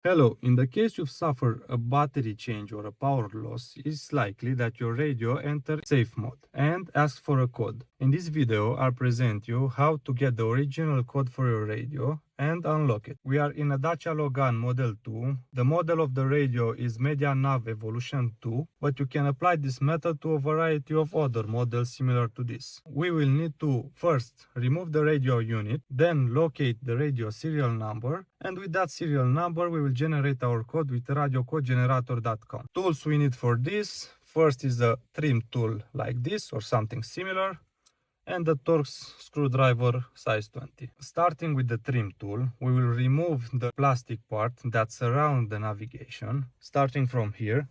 Hello, in the case you've suffered a battery change or a power loss, it's likely that your radio entered safe mode and asks for a code. In this video, I'll present you how to get the original code for your radio and unlock it. We are in a Dacia Logan Model 2. The model of the radio is Media Nav Evolution 2, but you can apply this method to a variety of other models similar to this. We will need to first remove the radio unit, then locate the radio serial number, and with that serial number we will generate our code with radiocodegenerator.com. Tools we need for this: first is a trim tool like this or something similar, and the Torx screwdriver size 20. Starting with the trim tool, we will remove the plastic part that surrounds the navigation, starting from here.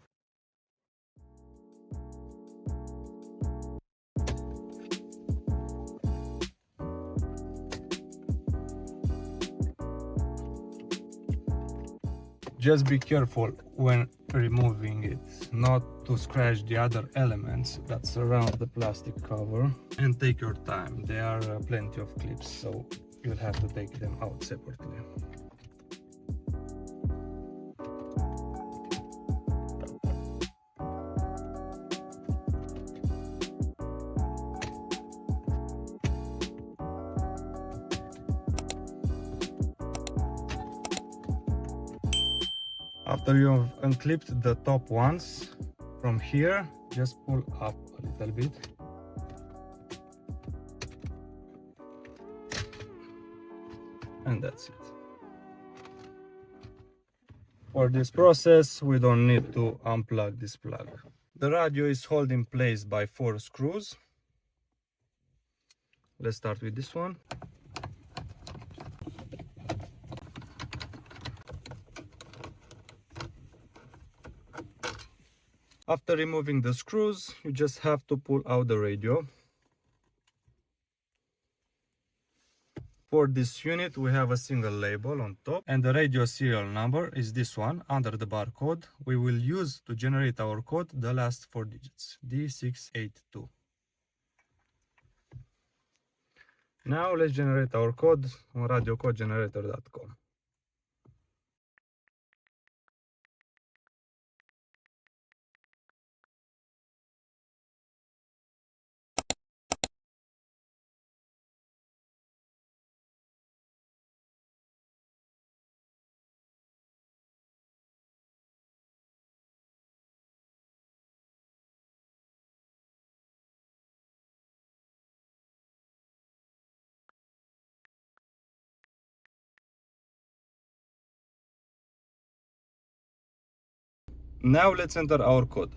Just be careful when removing it, not to scratch the other elements that surround the plastic cover, and take your time. There are plenty of clips, so you'll have to take them out separately. After you've unclipped the top ones, from here, just pull up a little bit. And that's it. For this process, we don't need to unplug this plug. The radio is held in place by 4 screws. Let's start with this one. After removing the screws, you just have to pull out the radio. For this unit, we have a single label on top, and the radio serial number is this one under the barcode. We will use to generate our code the last 4 digits, D682. Now let's generate our code on radiocodegenerator.com. Now let's enter our code.